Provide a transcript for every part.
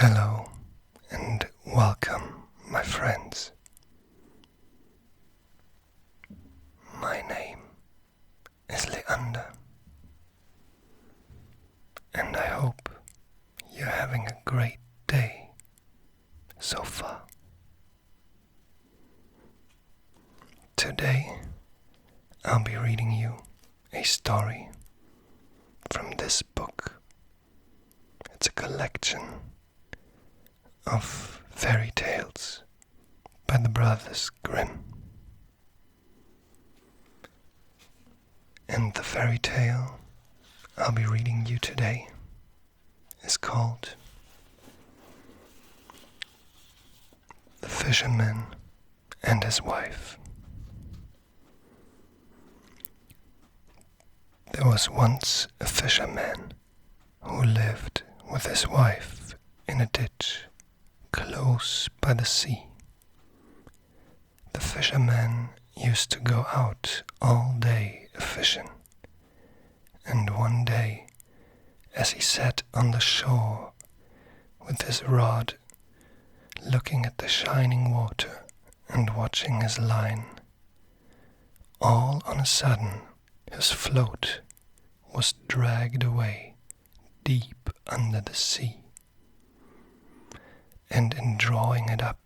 Hello and welcome, my friends. My name is Leander, and I hope you're having a great day so far. Today, I'll be reading you a story from this book. It's a collection of fairy tales by the Brothers Grimm. And the fairy tale I'll be reading you today is called The Fisherman and His Wife. There was once a fisherman who lived with his wife in a ditch close by the sea. The fisherman used to go out all day fishing, and one day, as he sat on the shore with his rod, looking at the shining water and watching his line, all on a sudden his float was dragged away deep under the sea. And in drawing it up,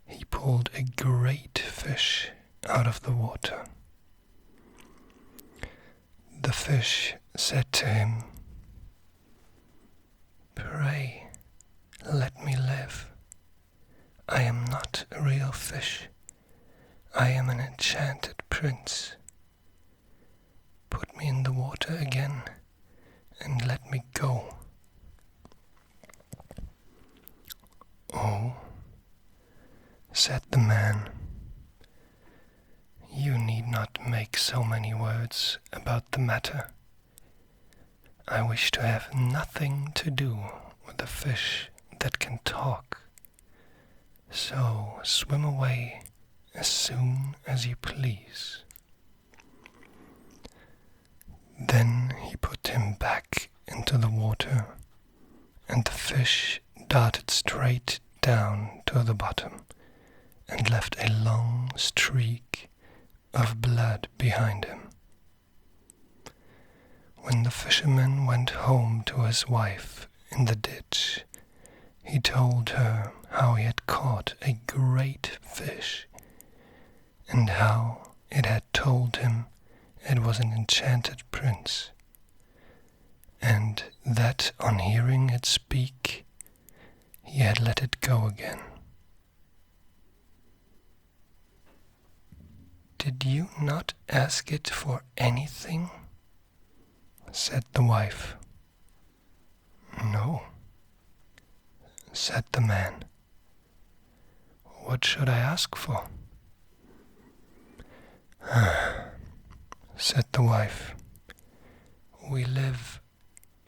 he pulled a great fish out of the water. The fish said to him, "Pray, let me live. I am not a real fish. I am an enchanted prince. Put me in the water again and let me go." "Oh," said the man, "you need not make so many words about the matter. I wish to have nothing to do with a fish that can talk. So swim away as soon as you please." Then he put him back into the water, and the fish darted straight down to the bottom and left a long streak of blood behind him. When the fisherman went home to his wife in the ditch, he told her how he had caught a great fish, and how it had told him it was an enchanted prince, and that on hearing it speak, he had let it go again. "Did you not ask it for anything?" said the wife. "No," said the man. "What should I ask for?" said the wife. "We live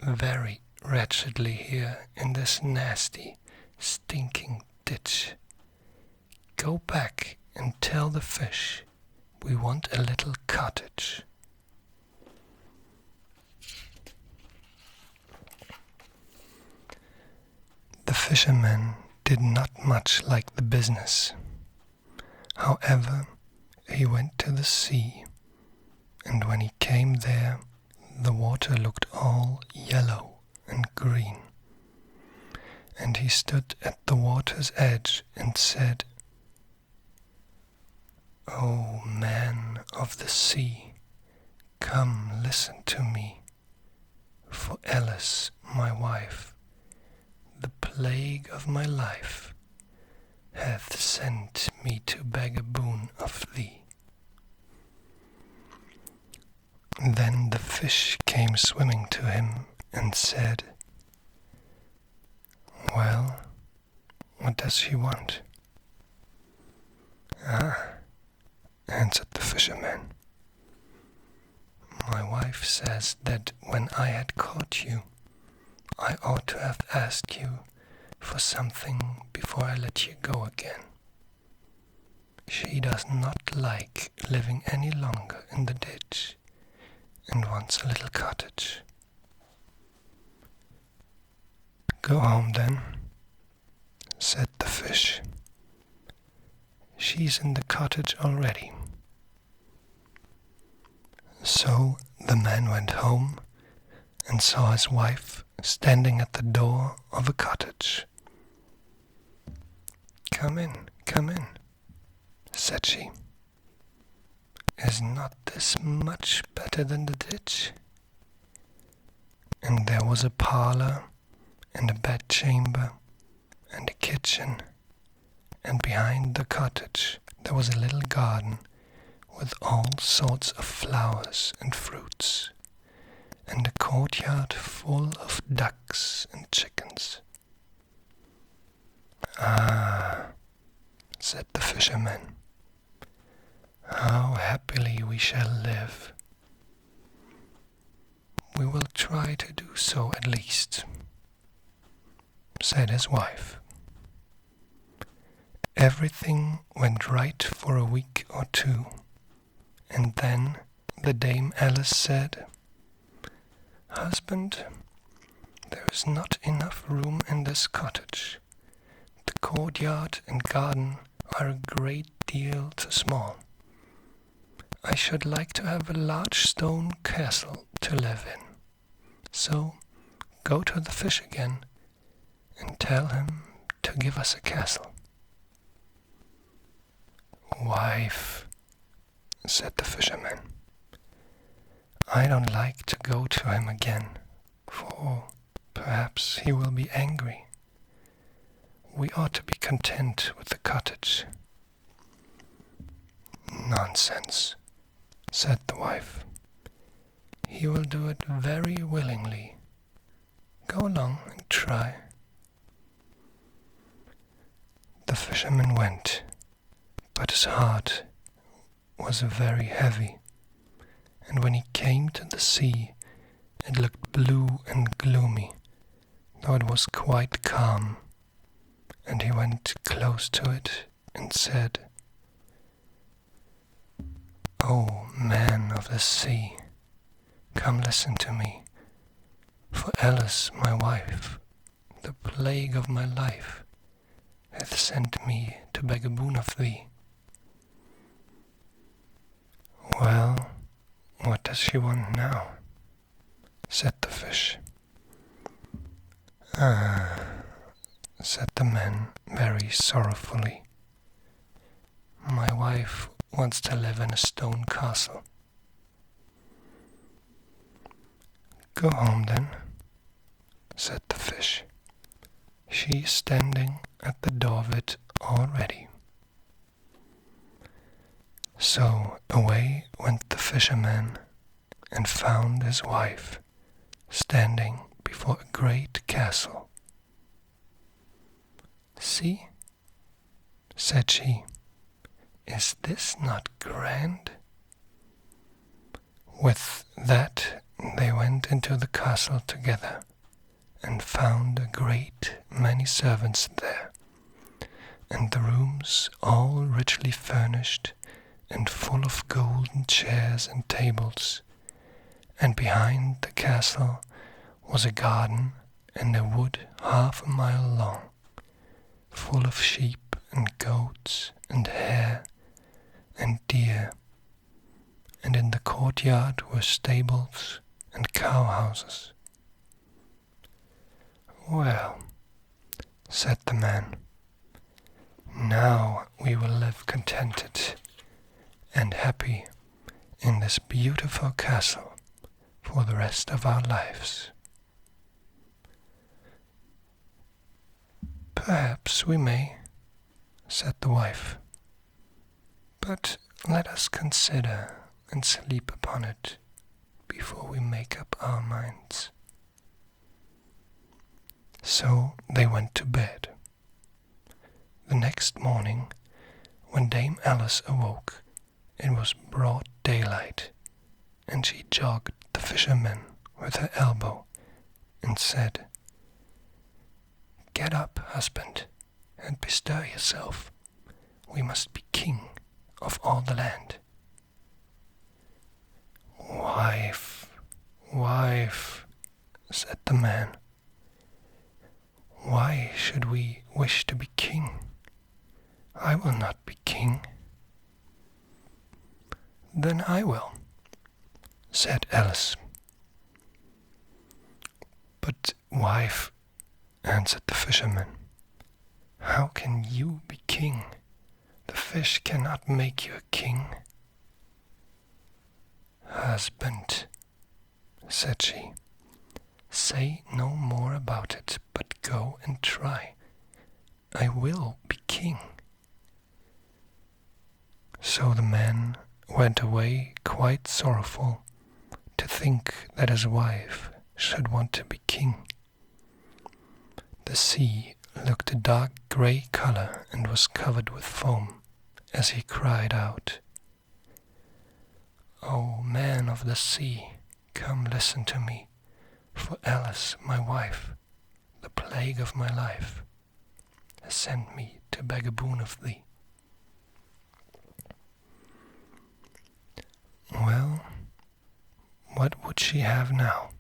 very wretchedly here in this nasty, stinking ditch. Go back and tell the fish we want a little cottage." The fisherman did not much like the business. However, he went to the sea, and when he came there, the water looked all yellow and green. And he stood at the water's edge and said, "O man of the sea, come listen to me, for Alice, my wife, the plague of my life, hath sent me to beg a boon of thee." Then the fish came swimming to him and said, "Well, what does she want?" "Ah," answered the fisherman, "my wife says that when I had caught you, I ought to have asked you for something before I let you go again. She does not like living any longer in the ditch and wants a little cottage." "Go home then," said the fish. "She's in the cottage already." So the man went home and saw his wife standing at the door of a cottage. "Come in," said she. "Is not this much better than the ditch?" And there was a parlor, and a bedchamber, and a kitchen, and behind the cottage there was a little garden with all sorts of flowers and fruits, and a courtyard full of ducks and chickens. "Ah," said the fisherman, "how happily we shall live. We will try to do so at least," said his wife. Everything went right for a week or two, and then the Dame Alice said, "Husband, there is not enough room in this cottage. The courtyard and garden are a great deal too small. I should like to have a large stone castle to live in. So go to the fish again and tell him to give us a castle." "Wife," said the fisherman, "I don't like to go to him again, for perhaps he will be angry. We ought to be content with the cottage." "Nonsense," said the wife. "He will do it very willingly. Go along and try." The fisherman went, but his heart was very heavy, and when he came to the sea, it looked blue and gloomy, though it was quite calm, and he went close to it and said, "O man of the sea, come listen to me, for Alice, my wife, the plague of my life, hath sent me to beg a boon of thee." "Well, what does she want now?" said the fish. "Ah," said the man very sorrowfully, "my wife wants to live in a stone castle." "Go home then," said the fish. "She is standing at the door of it already." So away went the fisherman and found his wife standing before a great castle. "See," said she, "is this not grand?" With that they went into the castle together and found a great many servants there, and the rooms all richly furnished and full of golden chairs and tables, and behind the castle was a garden and a wood half a mile long, full of sheep and goats and hare and deer, and in the courtyard were stables and cowhouses. "Well," said the man, "now we will live contented and happy in this beautiful castle for the rest of our lives." "Perhaps we may," said the wife, "but let us consider and sleep upon it before we make up our minds." So they went to bed. The next morning, when Dame Alice awoke, it was broad daylight, and she jogged the fisherman with her elbow and said, "Get up, husband, and bestir yourself. We must be king of all the land." "Wife, wife," said the man, "why should we wish to be king. I will not be king." "Then I will," said Alice. "But, wife," answered the fisherman, "how can you be king? The fish cannot make you a king." "Husband," said she, "say no more about it, but go and try. I will be king." So the man went away quite sorrowful to think that his wife should want to be king. The sea looked a dark grey color and was covered with foam as he cried out, "O man of the sea, come listen to me, for Alice, my wife, the plague of my life, has sent me to beg a boon of thee." "Well, what would she have now?"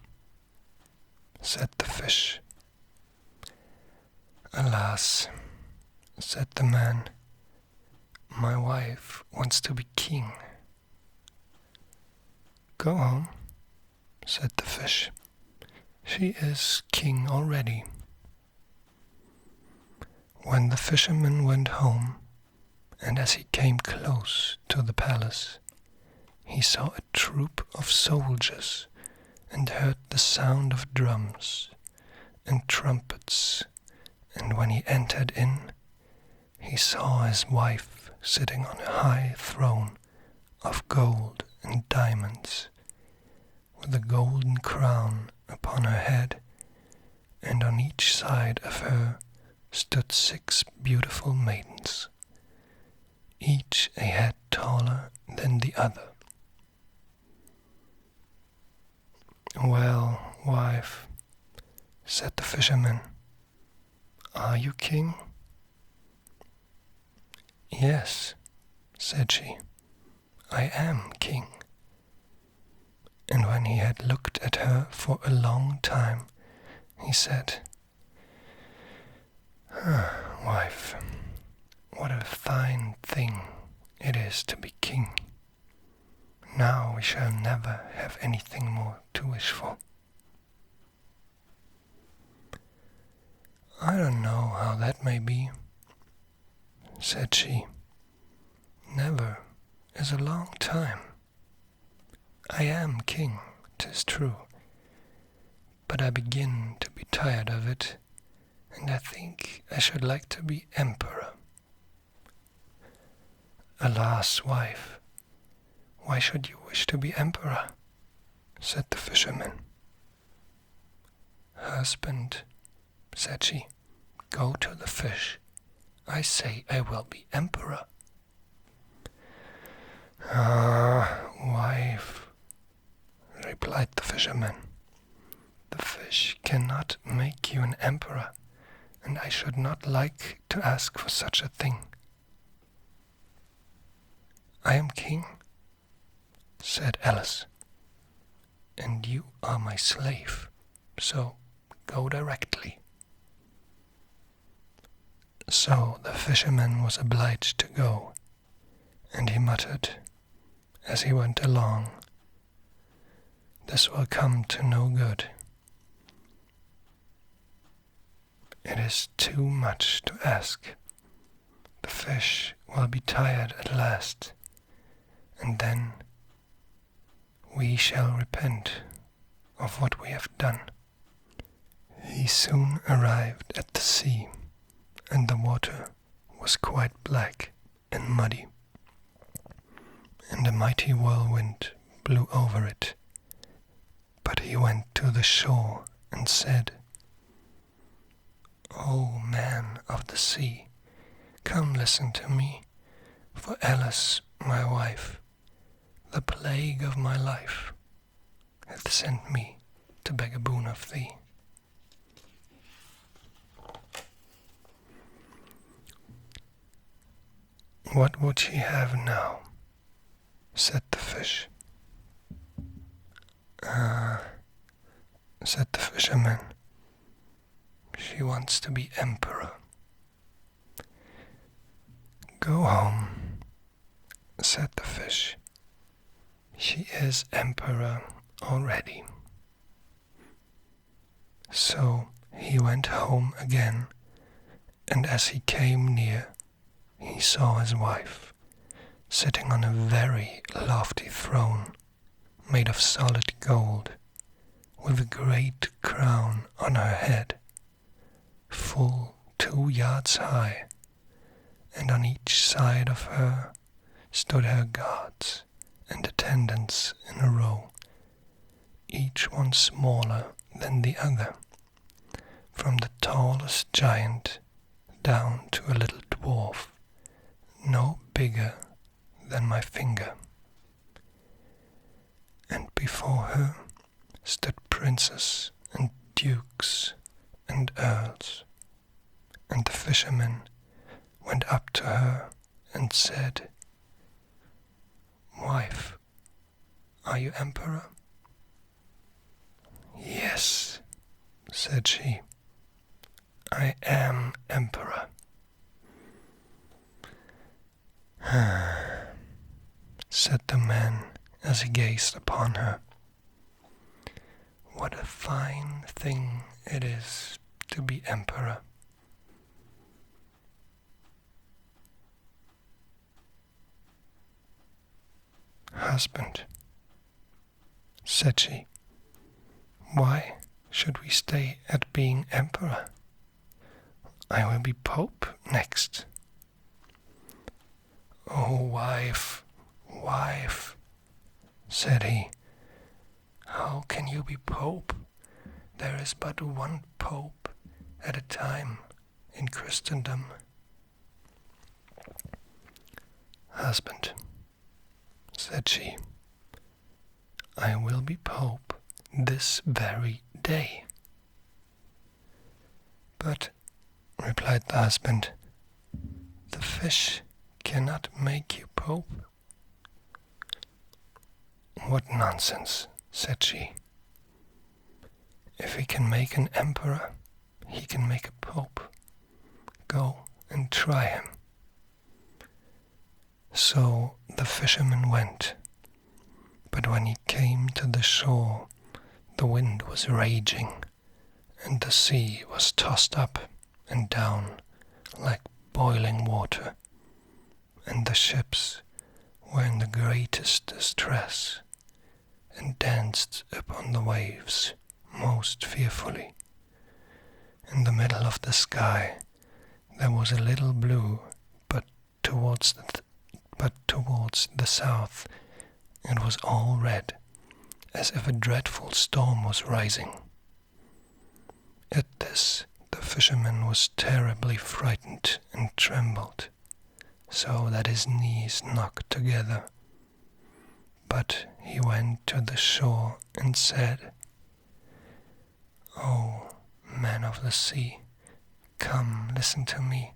said the fish. "Alas," said the man, "my wife wants to be king." "Go home," said the fish. "She is king already." When the fisherman went home, and as he came close to the palace, he saw a troop of soldiers and heard the sound of drums and trumpets, and when he entered in, he saw his wife sitting on a high throne of gold and diamonds, with a golden crown upon her head, and on each side of her stood 6 beautiful maidens, each a head taller than the other. "Well, wife," said the fisherman, "are you king?" "Yes," said she, "I am king." And when he had looked at her for a long time, he said, "Wife, what a fine thing it is to be king. Now we shall never have anything more to wish for." "I don't know how that may be," said she. "Never is a long time. I am king, 'tis true, but I begin to be tired of it, and I think I should like to be emperor." "Alas, wife, why should you wish to be emperor?" said the fisherman. "Husband," said she, "go to the fish. I say I will be emperor." "Ah, wife," replied the fisherman, "the fish cannot make you an emperor, and I should not like to ask for such a thing." "I am king," said Alice, "and you are my slave, so go directly." So the fisherman was obliged to go, and he muttered as he went along, "This will come to no good. It is too much to ask. The fish will be tired at last, and then we shall repent of what we have done." He soon arrived at the sea, and the water was quite black and muddy, and a mighty whirlwind blew over it. But he went to the shore and said, "O man of the sea, come listen to me, for Alice, my wife, the plague of my life, hath sent me to beg a boon of thee." "What would she have now?" said the fish. "Ah," said the fisherman, "she wants to be emperor." "Go home," said the fish. "She is emperor already." So he went home again, and as he came near, he saw his wife sitting on a very lofty throne made of solid gold, with a great crown on her head, full 2 yards high, and on each side of her stood her guards and attendants in a row, each one smaller than the other, from the tallest giant down to a little dwarf, no bigger than my finger. And before her stood princes and dukes and earls, and the fisherman went up to her and said, "Wife, are you emperor?" "Yes," said she, "I am emperor." Said the man as he gazed upon her, "What a fine thing it is to be emperor." "Husband," said she, "why should we stay at being emperor? I will be pope next." "Oh, wife, wife," said he, "how can you be pope? There is but one pope at a time in Christendom." "Husband," said she, "I will be pope this very day." "But," replied the husband, "the fish cannot make you pope." "What nonsense," said she. "If he can make an emperor, he can make a pope. Go and try him." So the fisherman went, but when he came to the shore, the wind was raging, and the sea was tossed up and down like boiling water, and the ships were in the greatest distress, and danced upon the waves most fearfully. In the middle of the sky there was a little blue, but towards the south it was all red, as if a dreadful storm was rising. At this the fisherman was terribly frightened and trembled, so that his knees knocked together. But he went to the shore and said, "Oh, man of the sea, come, listen to me,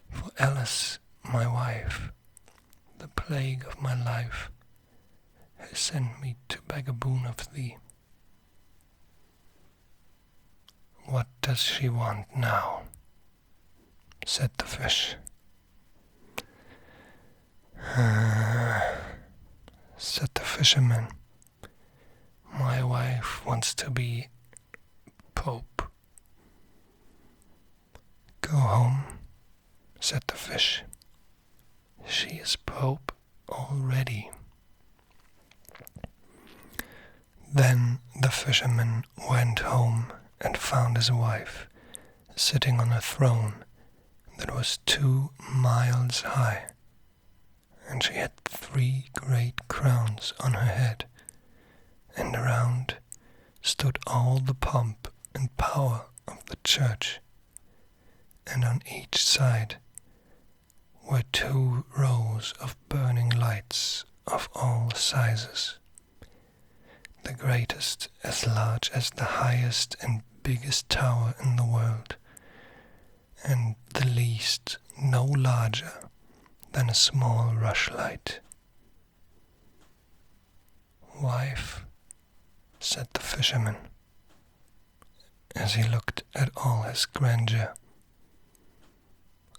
for Alice, my wife, the plague of my life, has sent me to beg a boon of thee." "What does she want now?" said the fish. Said the fisherman, "My wife wants to be pope." "Go home," said the fish. "She is pope already." Then the fisherman went home and found his wife sitting on a throne that was 2 miles high, and she had 3 great crowns on her head, and around stood all the pomp and power of the church, and on each side were 2 rows of burning lights of all sizes, the greatest as large as the highest and biggest tower in the world, and the least no larger than a small rushlight. "Wife," said the fisherman, as he looked at all his grandeur,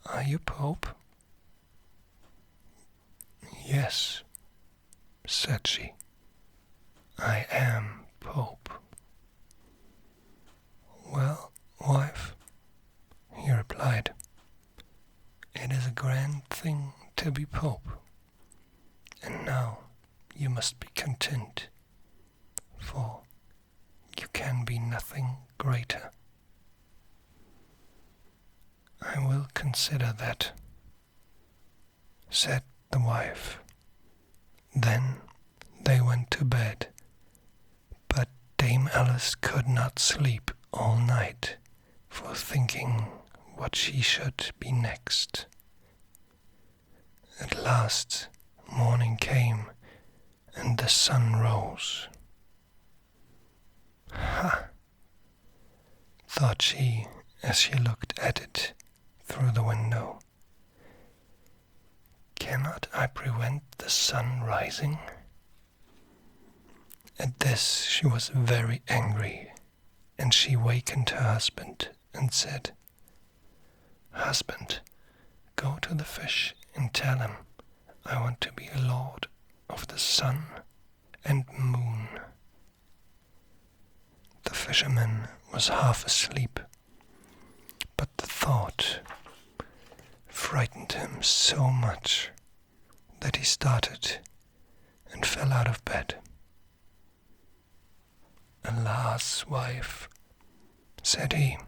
"are you pope?" "Yes," said she, "I am Pope." "Well, wife," he replied, "it is a grand thing to be Pope, and now you must be content, for you can be nothing greater." "I will consider that," said the wife. Then they went to bed, but Dame Alice could not sleep all night for thinking what she should be next. At last morning came and the sun rose. "Ha!" thought she as she looked at it through the window. "Cannot I prevent the sun rising?" At this she was very angry, and she wakened her husband and said, "Husband, go to the fish and tell him I want to be lord of the sun and moon." The fisherman was half asleep, but the thought frightened him so much that he started and fell out of bed. "Alas, wife," said he,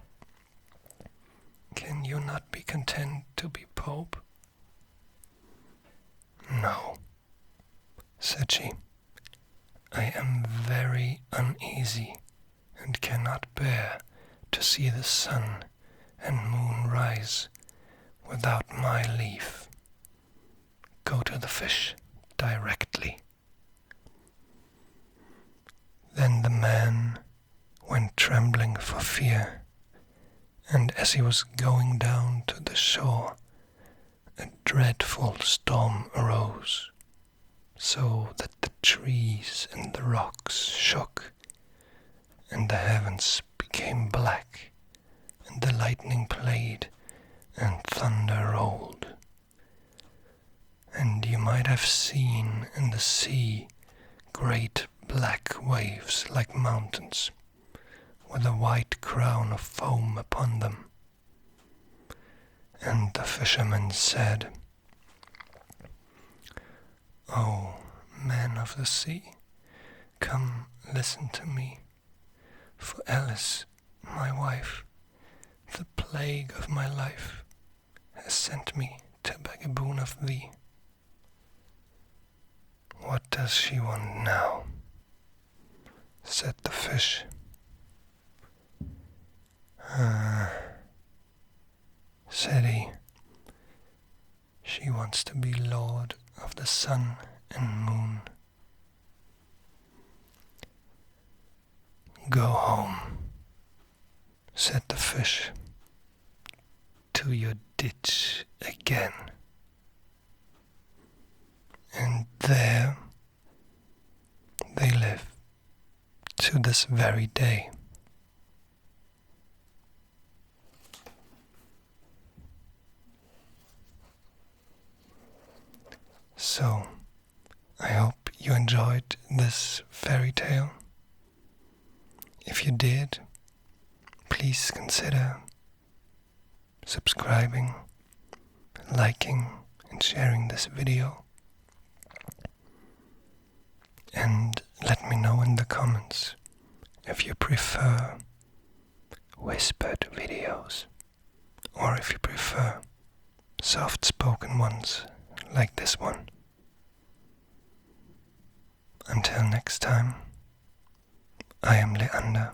"can you not be content to be Pope?" "No," said she, "I am very uneasy and cannot bear to see the sun and moon rise without my leave. Go to the fish directly." Then the man went trembling for fear, and as he was going down to the shore, a dreadful storm arose, so that the trees and the rocks shook, and the heavens became black, and the lightning played, and thunder rolled. And you might have seen in the sea great black waves like mountains, with a white crown of foam upon them. And the fisherman said, "O man of the sea, come listen to me, for Alice, my wife, the plague of my life, has sent me to beg a boon of thee." "What does she want now?" said the fish. Said he, "she wants to be lord of the sun and moon." "Go home," said the fish, "to your ditch again, and there they live to this very day." So, I hope you enjoyed this fairy tale. If you did, please consider subscribing, liking, and sharing this video. And let me know in the comments if you prefer whispered videos or if you prefer soft-spoken ones like this one. Until next time, I am Leander.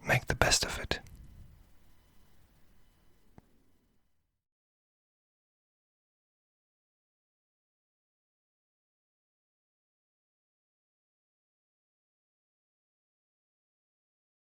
Make the best of it.